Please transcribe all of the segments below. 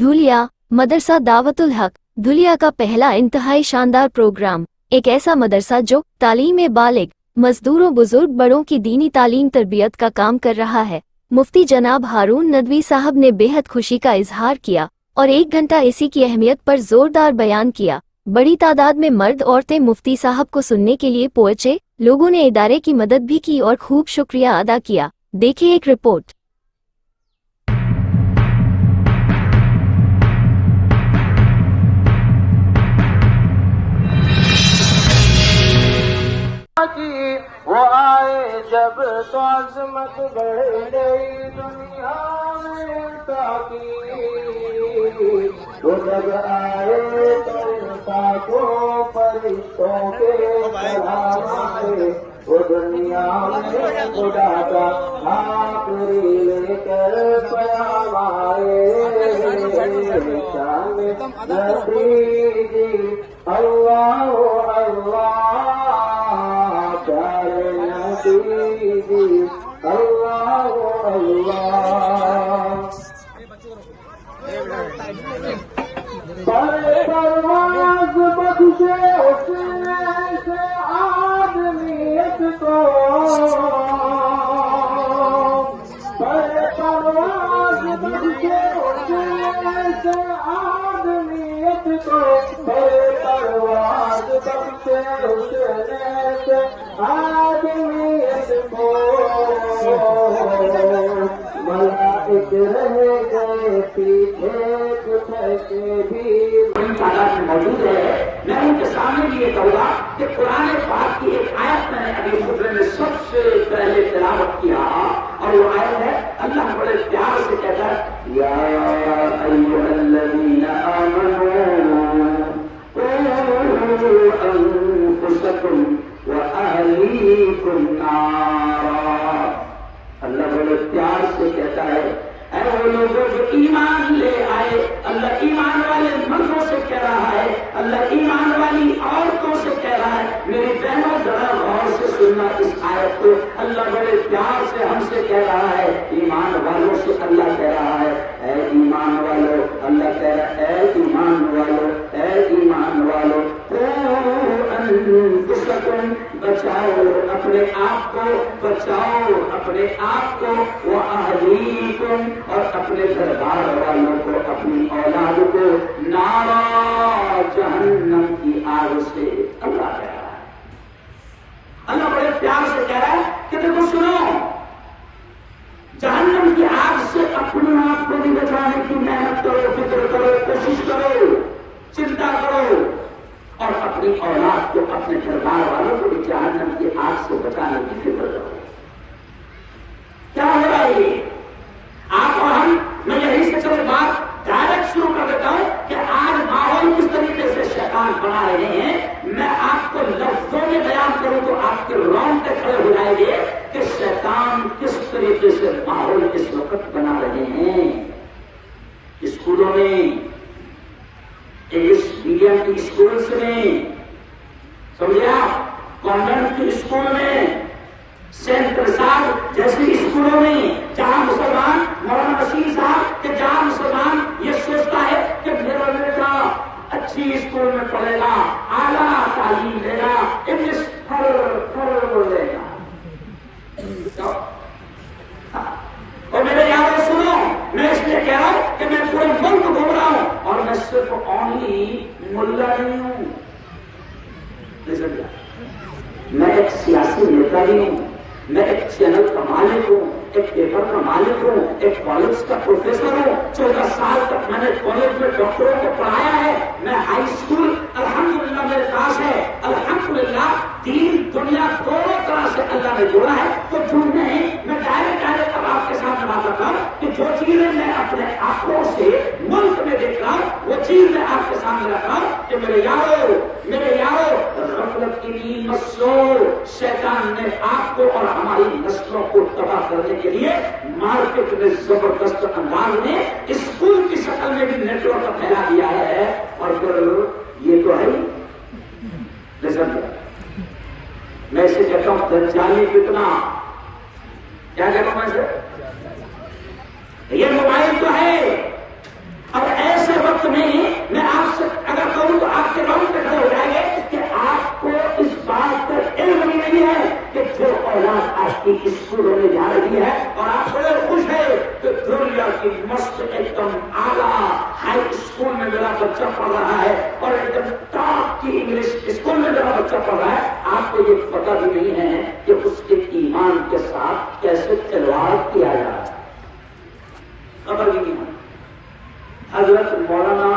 धुलिया मदरसा दावतुल हक धुलिया का पहला इंतहाई शानदार प्रोग्राम, एक ऐसा मदरसा जो तालीम बालिग मजदूरों बुजुर्ग बड़ों की दीनी तालीम तरबियत का काम कर रहा है। मुफ्ती जनाब हारून नदवी साहब ने बेहद खुशी का इजहार किया और 1 घंटा इसी की अहमियत पर जोरदार बयान किया। बड़ी तादाद में मर्द औरतें मुफ्ती साहब को सुनने के लिए पहुंचे। लोगों ने इदारे की मदद भी की और खूब शुक्रिया अदा किया। देखिए एक रिपोर्ट। वो आए जब तो अजमत बढ़ गई दुनिया में ताकि वो जब आए तो इंसानों फरिश्तों के करामाए वो दुनिया में खुदा का आखिरी लेकर प्याम आए शान नबी जी अल्लाह अल्लाह अल्लाह अल्लाह परवाज़ बख्शे उसने से आदमियत को परवाज़ बख्शे उसने से आदमियत को परवाज़ बख्शे उसने से आदमियत को मलाइक रह गए पीछे कुछ के भी बड़ी तादाद में मौजूद है। मैं उनके सामने ये कहूँगा कि कुरान पाक की एक आयत मैंने अभी खुतबे में सबसे पहले तिलावत किया और वो आयत है, अल्लाह बड़े प्यार से कहता है या अय्युहल्लज़ीना आमनू क़ू अनफुसकुम व अहलीकुम नारा। अल्लाह बड़े प्यार से कहता है, ऐ वो लोगों जो ईमान ले आए। अल्लाह ईमान वाले मर्दों से कह रहा है, अल्लाह ईमान वाली औरतों से कह रहा है। मेरी बहनों जरा गौर से सुनना इस आयत को। अल्लाह बड़े प्यार से हमसे कह रहा है, ईमान वालों से अल्लाह कह रहा है, ऐ ईमान वालों। अल्लाह कह रहा है, ऐ ईमान वालों, ऐ ईमान वालों, बचाओ अपने आप को, बचाओ अपने आप को, वो अहलीकुम और अपने दरबार वालों को, अपनी औलाद को, नारा जहन्नम की आग से। अल्लाह कह रहा है, अल्लाह बड़े प्यार से कह रहा है कि देखो सुनो, जहन्नम की आग से अपने आप को भी बचाने की मेहनत करो, फिक्र करो, कोशिश करो, चिंता करो और अपनी औलाद को, अपने दरबार वालों को भी जहन्नम की आग से बचाने की फिक्र करो। क्या हो रहा है ये? आप और हम, मैं यही से चलो बात डायरेक्ट शुरू कर देता हूं कि आज माहौल किस तरीके से शैतान बना रहे हैं। मैं आपको लफ्जों में बयान करूं तो आपके रोंगटे खड़े हो जाएंगे कि शैतान किस तरीके से माहौल इस वक्त बना रहे हैं। स्कूलों में, इंग्लिश मीडियम की स्कूल्स में, समझे आप, कॉन्वेंट के स्कूल में, सेंट प्रसाद जैसे स्कूलों में, जहां मुसलमान, मौलाना नसीम साहब के जहां मुसलमान ये सोचता है कि मेरा बेटा अच्छी स्कूल में पढ़ेगा, आला तालीम लेगा, इंग्लिश फर बोलेगा। और मेरे यारों सुनो, मैं इसलिए कह रहा हूं कि मैं पूरे मुल्क घूम रहा हूं और मैं सिर्फ ओनली मुल्ला नहीं हूं, मैं एक सियासी नेता भी हूं, मैं एक चैनल का मालिक हूं, एक पेपर का मालिक हूं, एक कॉलेज का प्रोफेसर हूं। 14 साल तक मैंने कॉलेज में डॉक्टरों को पढ़ाया है। मैं हाई स्कूल अल्हम्दुलिल्लाह मेरे पास है। अल्हम्दुलिल्लाह दीन दुनिया दोनों तरह से अल्लाह ने जोड़ा है। तो झूठ नहीं, मैं डायरेक्ट अब आपके सामने बात करता हूं कि जो चीजें मैं अपने आंखों से मुल्क में देख रहा हूं वो चीज मैं आपके सामने रख रहा हूं कि मेरे यारों गफलत की नींद मत सो। शैतान ने आपको और हमारी नस्लों को तबाह करने के लिए मार्केट में जबरदस्त अंदाज में स्कूल की शक्ल में भी नेटवर्क फैला दिया है। और फिर ये तो है मैं इसे कहता हूं दज्जाली फितना। क्या कहता हूं मैं इसे? ये मोबाइल तो है, अब ऐसे वक्त में मैं आपसे अगर कहूँ तो आपके रोड पे खड़े हो जाएंगे कि आपको इस बात का इल्म भी नहीं है कि जो औलाद आपकी स्कूलों में जा रही है और आप बड़े खुश है कि दुनिया की मस्त एकदम आला हाई स्कूल में मेरा बच्चा पढ़ रहा है और एकदम टॉप की इंग्लिश स्कूल में मेरा बच्चा पढ़ रहा है। आपको ये पता भी नहीं है कि उसके ईमान के साथ कैसे खिलवाड़ किया जा रहा है, खबर भी नहीं है। हजरत मौलाना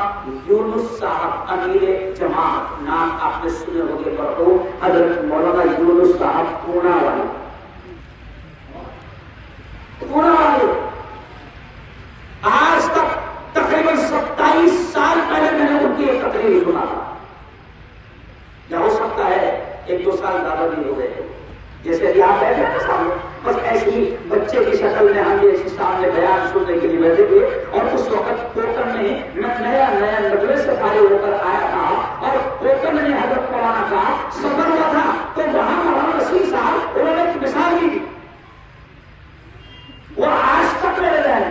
यूनुस साहब अमीर जमात, नाम आपने सुने होंगे पढ़ो, हजरत मौलाना यूनुस साहब पूना वाले आज तक तकरीबन 27 साल पहले मैंने उनकी एक तकरीर सुना था, या हो सकता है 1-2 साल ज्यादा भी हो गए। जैसे कि आप बैठे हैं सामने, बस ऐसे ही बच्चे की शक्ल में हम ये सामने बयान सुनने के लिए बैठे थे और उस वक्त कोकन में मैं नया नगरे से फारिग होकर आया था और कोकन में हजरत मौलाना का सफर हुआ था, तो वहां मौलाना रशीद साहब उन्होंने एक मिसाल दी, वो आज तक मेरे जहन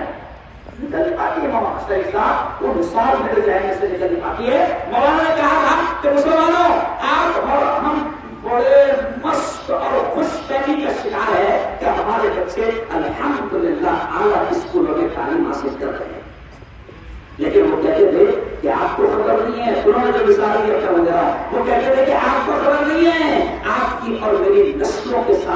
निकल पाती है। मौलाना रशीद साहब वो मिसाल मेरे जहन से निकल पाती है। मौलाना ने कहा था कि मुसलमानों, आप और हम बड़े मस्त और खुशफहमी का शिकार है कि हमारे बच्चे अल्हम्दुलिल्लाह आला स्कूलों में तालीम हासिल कर रहे हैं, लेकिन वो कहते थे कि आपको खबर नहीं है। उन्होंने जो मिसाल दिया था वगैरह, वो कहते थे कि आपको खबर नहीं है, आपकी और मेरी नस्लों के साथ